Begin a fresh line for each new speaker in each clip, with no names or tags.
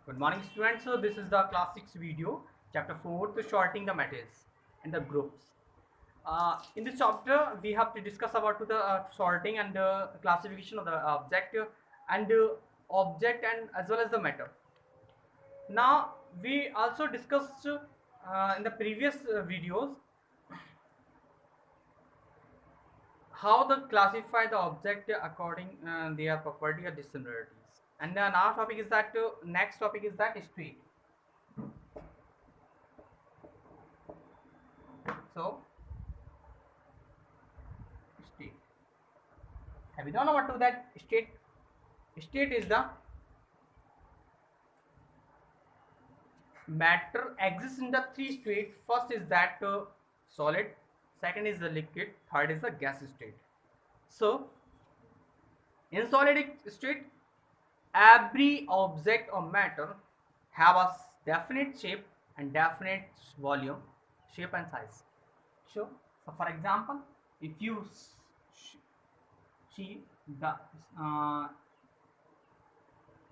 Good morning, students. So this is the class 6 video, chapter 4, to sorting the materials and the groups. In this chapter, we have to discuss about the sorting and classification of the object and as well as the matter. Now, we also discussed in the previous videos how to classify the object according their property or dissimilarities. And our topic is that next topic is that street. So state. Have you don't know what to that state? State is the matter exists in the three state. First is that solid, second is the liquid, third is the gas state. So in solid state, every object or matter have a definite shape and definite volume, shape and size. So for example, if you see the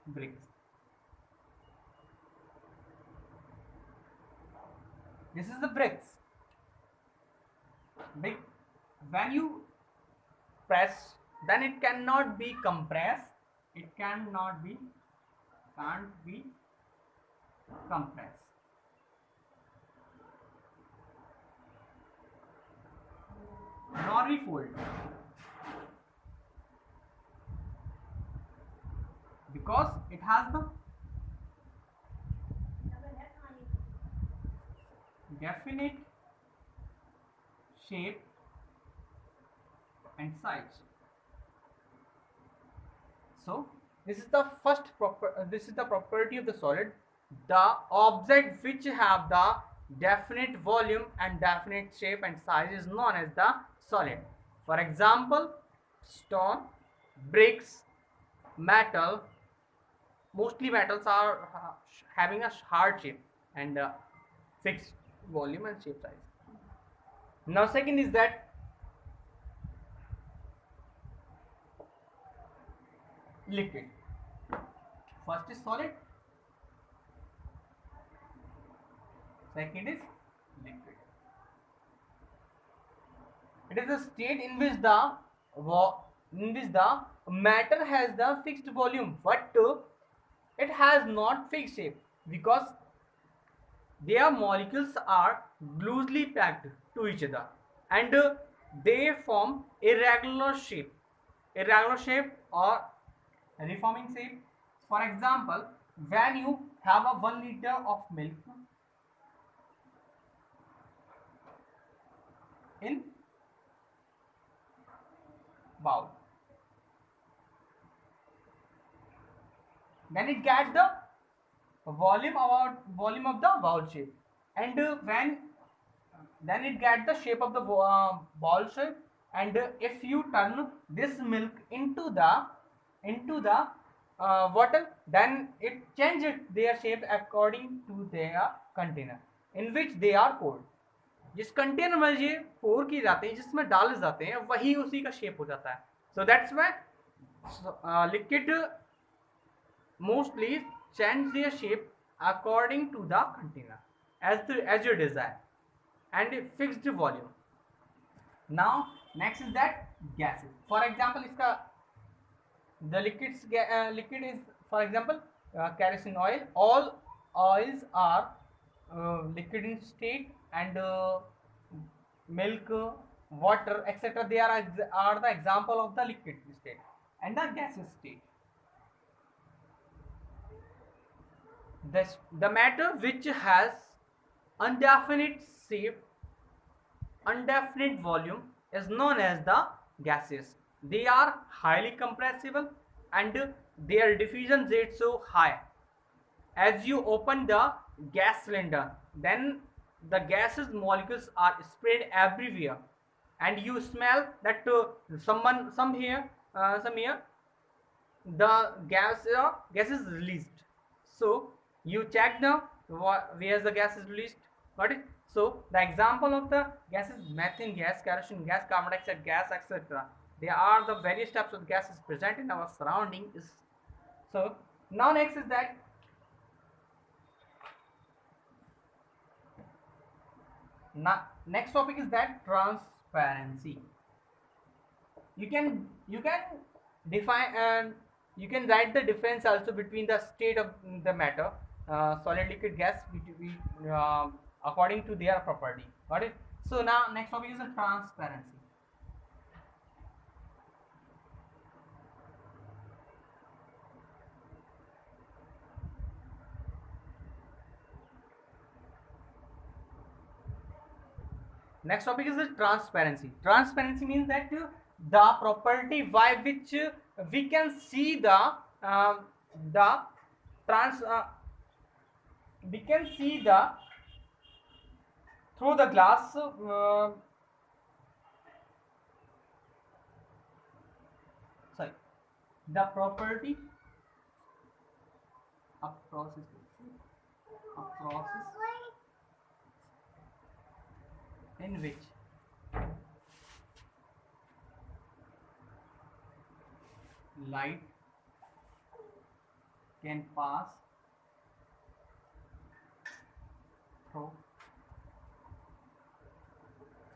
bricks, this is the bricks. Brick, when you press, then it cannot be compressed. It can't be compressed. Nor refold, because it has the definite shape and size. So this is the this is the property of the solid. The object which have the definite volume and definite shape and size is known as the solid. For example, stone, bricks, metal. Mostly metals are having a hard shape and fixed volume and shape size. Now second is that liquid. First is solid, second is liquid. It is a state in which the matter has the fixed volume, but it has not fixed shape because their molecules are loosely packed to each other and they form irregular shape or reforming shape. For example, when you have a 1 liter of milk in bowl, then it gets the volume of the bowl shape, and when then it gets the shape of the ball shape, and if you turn this milk into the water, then it changes their shape according to their container in which they are poured. जिस container में ये पोर किए जाते हैं, जिसमें डाले जाते हैं, वही उसी का शेप हो जाता है. So that's why liquid mostly change their shape according to the container as you desire and fixed volume. Now next is that gases. For example, iska the liquid is, for example, kerosene oil. All oils are liquid in state, and milk, water, etc., they are the example of the liquid state and the gaseous state. The matter which has indefinite shape, indefinite volume is known as the gases. They are highly compressible and their diffusion rate so high. As you open the gas cylinder, then the gases molecules are spread everywhere, and you smell that some here the gas is released. So you check the where the gas is released. Got it? So the example of the gas is methane gas, kerosene gas, carbon dioxide gas, etc. They are the various types of gases present in our surrounding. So now next is that Now, next topic is that transparency. You can define and you can write the difference also between the state of the matter, solid, liquid, gas, according to their property. Got it? So now next topic is the transparency. Next topic is the transparency. Transparency means that the property by which we can see the trans we can see the through the glass, sorry, the property, a process a process in which light can pass through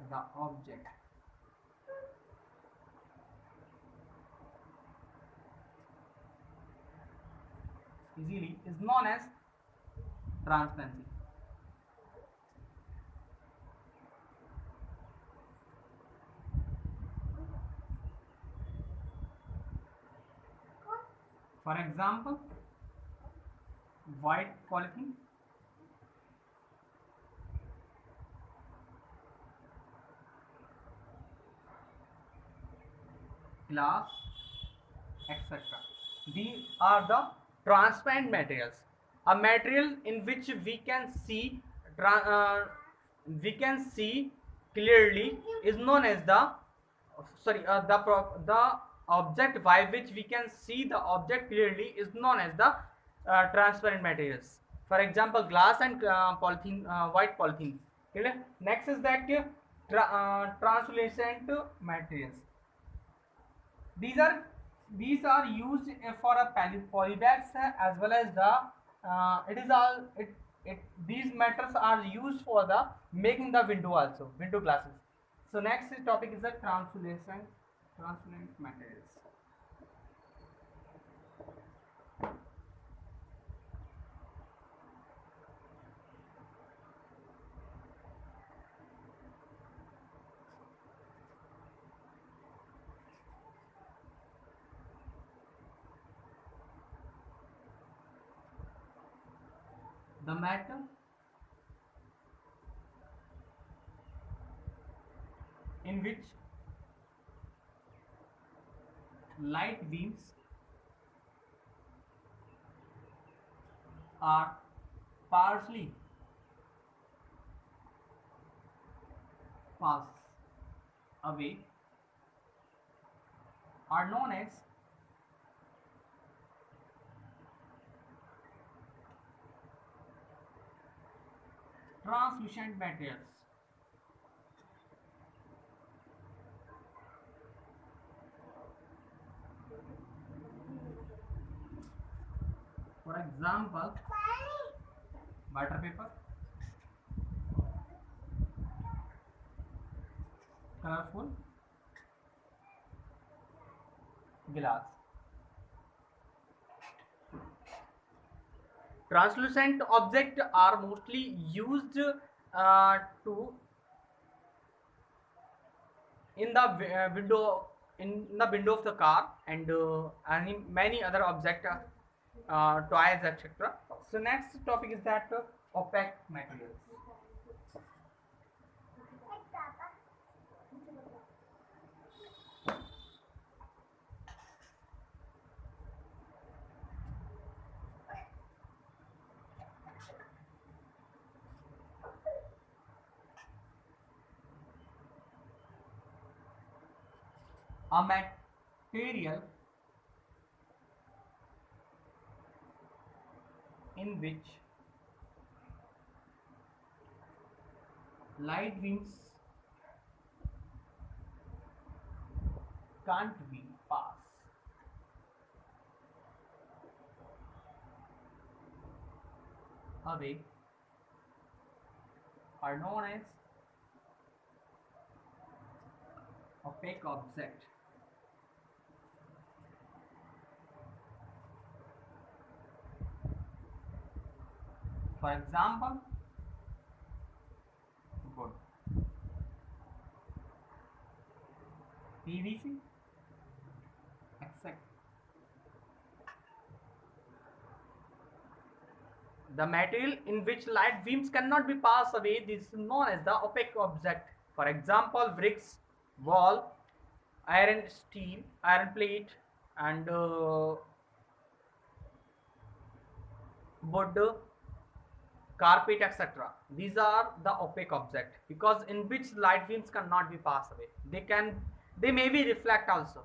the object easily is known as transparency. For example, white polythene, glass, etc. These are the transparent materials. A material in which we can see clearly is known as the the object by which we can see the object clearly is known as the transparent materials. For example, glass and polythene, white polythene. Okay? Next is that translucent materials. These are these are used for a polybags, as well as the it is all it these metals are used for the making the window also, window glasses. So next topic is the translucent materials. The metal in which light beams are partially pass away are known as translucent materials. For example, butter paper, colorful glass. Translucent objects are mostly used to in the window, in the window of the car, and in many other objects, toys, etc. So next topic is that opaque materials. A material in which light beams can't be passed away are known as Opaque object. For example, good. PVC, etc. The material in which light beams cannot be passed away, this is known as the opaque object. For example, bricks, wall, iron, steel, iron plate, and wood, carpet, etc. These are the opaque object because in which light beams cannot be passed away. They may be reflect also.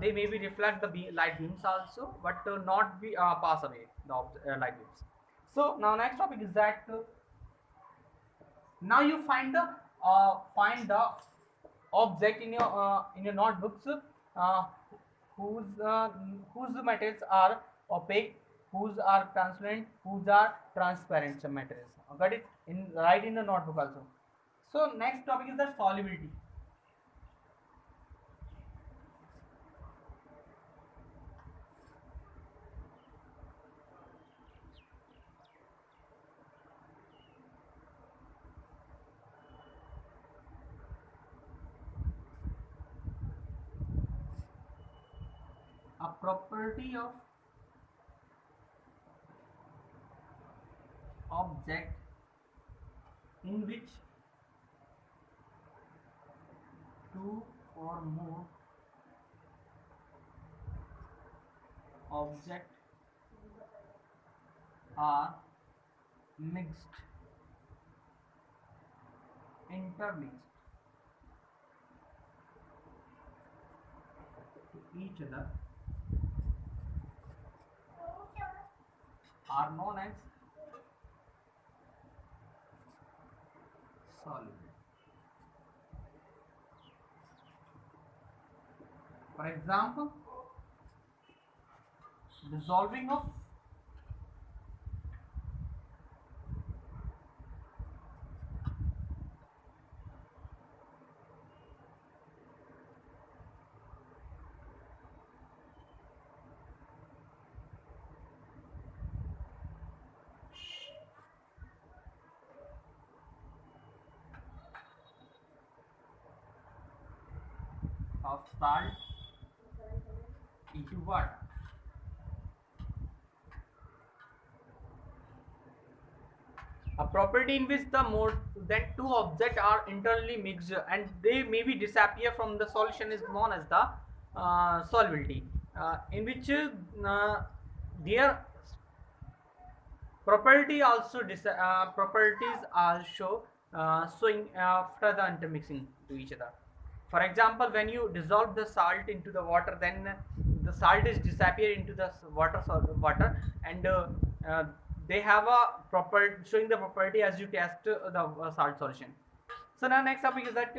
They maybe reflect the light beams also, but not be pass away the light beams. So now next topic is that now you find the object in your notebooks uh, whose whose materials are opaque, whose are transparent, whose are transparent some materials. Got it? In write in the notebook also. So next topic is the solubility. A property of object in which two or more objects are mixed, intermixed to each other are known as soluble. For example, dissolving of salt into water. A property in which the more than two objects are internally mixed and they maybe disappear from the solution is known as the solubility, in which their properties also showing after the intermixing to each other. For example, when you dissolve the salt into the water, then the salt is disappear into the water, and uh, they have a proper showing the property as you test the salt solution. So now next topic is that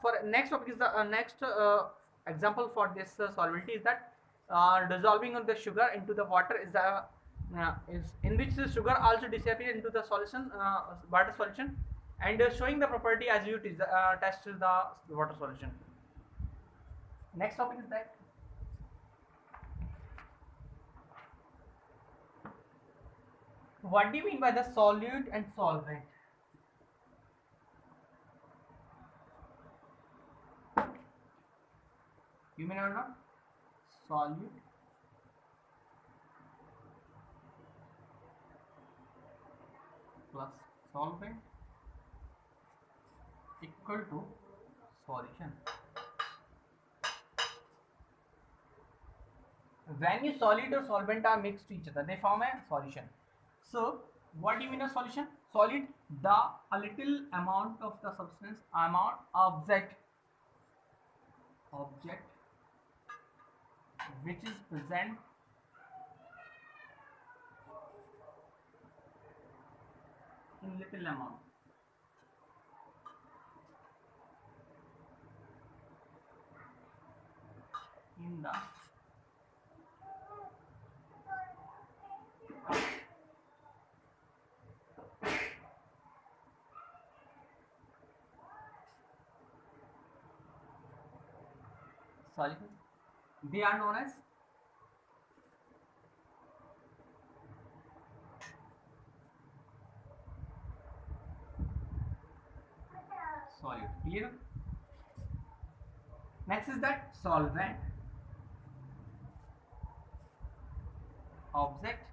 for next topic is the next example for this solubility is that dissolving of the sugar into the water is in which the sugar also disappear into the solution water solution, and showing the property as you test the water solution. Next topic is that what do you mean by the solute and solvent? You mean or not? Solute plus solvent equal to solution. When you solid or solvent are mixed to each other, they form a solution. So what do you mean a solution? Solid, the a little amount of the substance, amount object which is present in little amount in the solution. They are known as solute. Clear? Next is that solvent, object,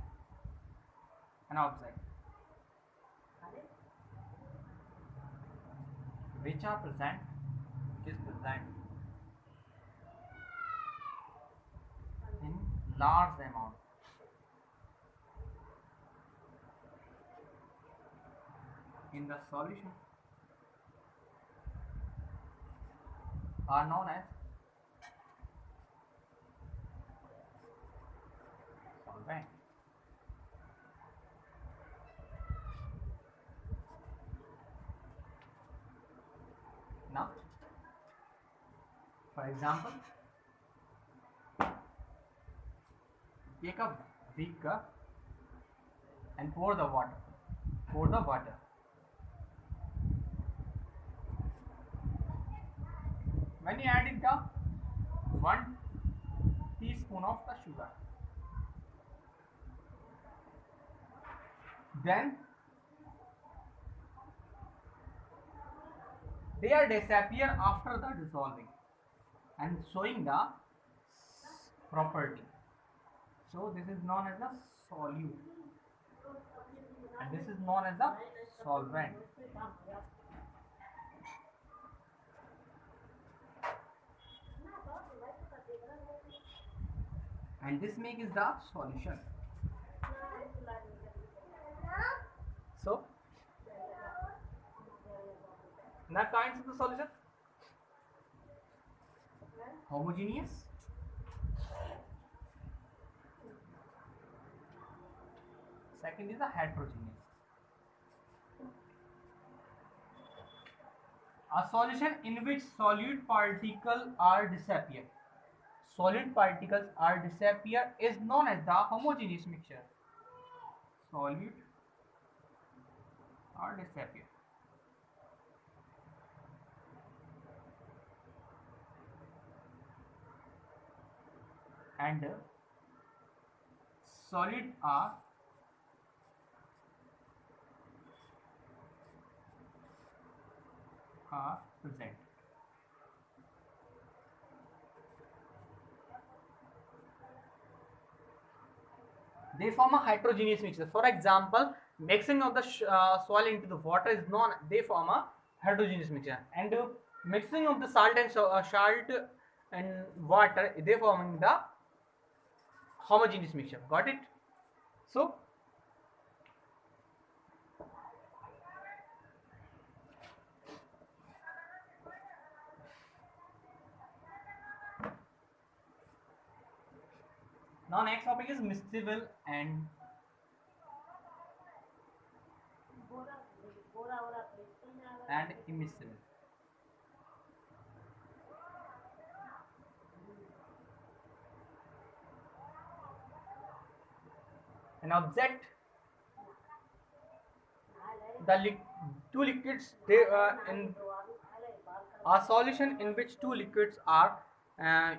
and object, which are present, which is present in large amount in the solution are known as solvent. Now, for example, take a big cup and pour the water. Pour the water. When you add it the 1 teaspoon of the sugar, then they are disappear after the dissolving and showing the property. So this is known as the solute and this is known as the solvent. And this make is the solution. So now kinds of the solution: homogeneous, second is the heterogeneous. A solution in which solute particles are disappear. Solid particles are disappear is known as the homogeneous mixture. Solute are disappear. And solid are present. They form a heterogeneous mixture. For example, mixing of the soil into the water is known. They form a heterogeneous mixture, and mixing of the salt and water, they forming the homogeneous mixture. Got it? So now next topic is miscible and immiscible. An object, the two liquids, they in a solution in which two liquids are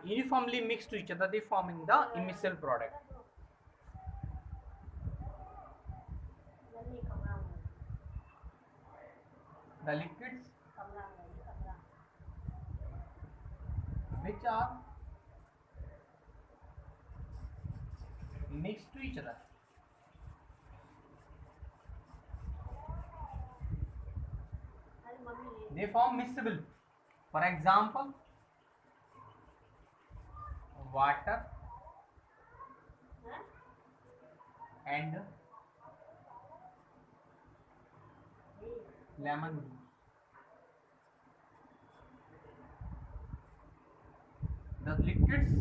uniformly mixed to each other, they forming the immiscible product. The liquids which are mixed to each other, they form miscible. For example, water and lemon juice. The liquids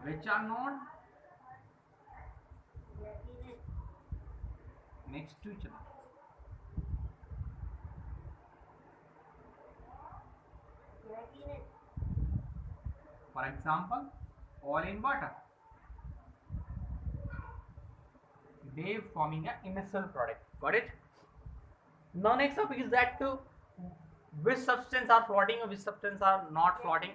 which are not next to each other. For example, oil in water, they forming a immiscible product. Got it? Now next topic is that which substance are floating or which substance are not floating,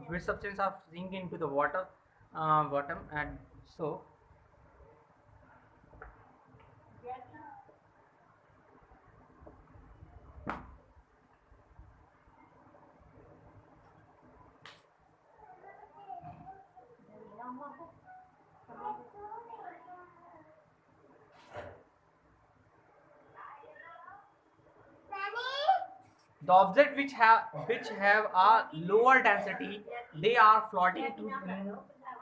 which substance are sinking into the water bottom. And so the object which have a lower density, they are floating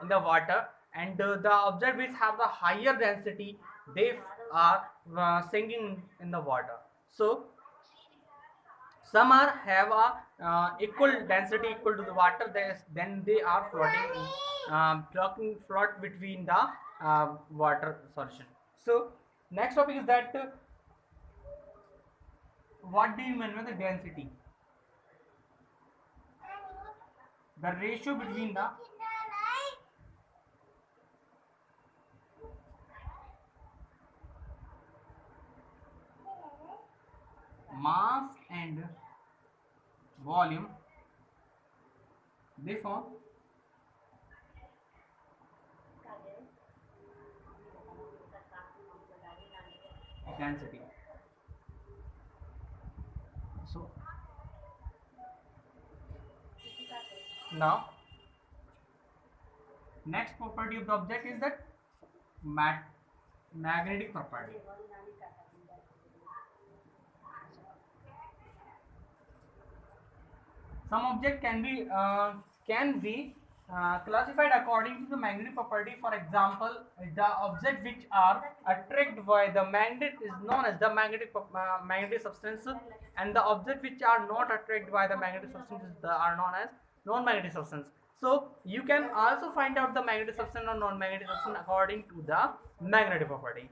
in the water, and the object which have the higher density, they are sinking in the water. So some are have a equal density equal to the water, then they are floating float between the water solution. So next topic is that what do you mean by the density? The ratio between the mass and volume, they form density. So now next property of the object is that magnetic property. Some object can be classified according to the magnetic property. For example, the object which are attracted by the magnet is known as the magnetic substance, and the object which are not attracted by the magnetic substance are known as non-magnetic substance. So you can also find out the magnetic substance or non-magnetic substance according to the magnetic property.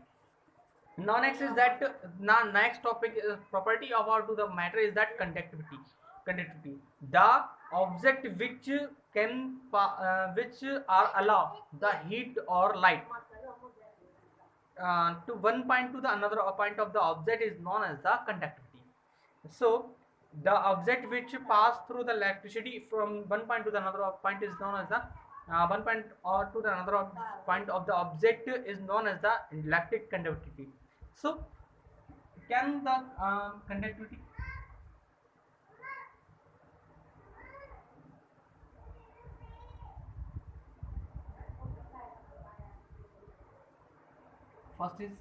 Now next is that now next topic property about to the matter is that conductivity, the object which are allow the heat or light to one point to the another point of the object is known as the conductivity. So the object which pass through the electricity from one point to the another point is known as the one point or to the another point of the object is known as the electric conductivity. So can the conductivity first is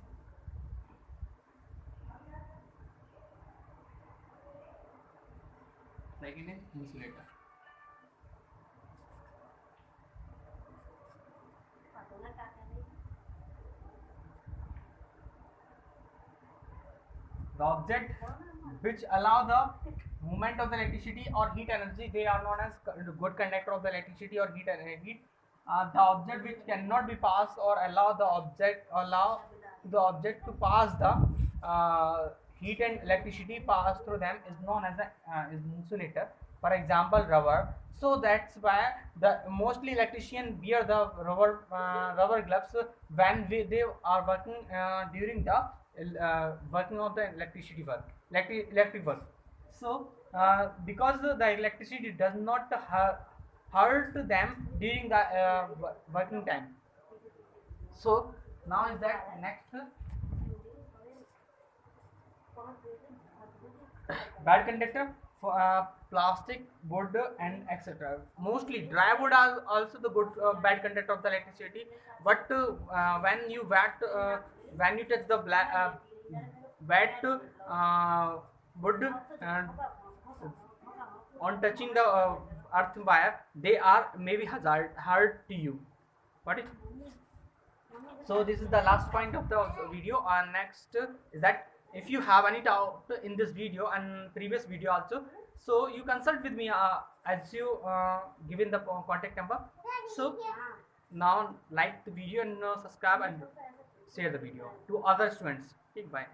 second is insulator. The object which allow the movement of the electricity or heat energy, they are known as good conductor of the electricity or heat. The object which cannot be passed or allow the object to pass the heat and electricity pass through them is known as is insulator. For example, rubber. So that's why the mostly electrician wear the rubber gloves when they are working during the working of the electric work. So because the electricity does not hurt them during the working time. So now is that next bad conductor for plastic, wood, and etc. Mostly dry wood are also the good bad conductor of the electricity. But when you touch the wet wood on touching the earth wire, they are maybe hard to you. What is so this is the last point of the video. Next is that if you have any doubt in this video and previous video also, so you consult with me as you given the contact number. So now like the video and subscribe and share the video to other students. Okay, bye.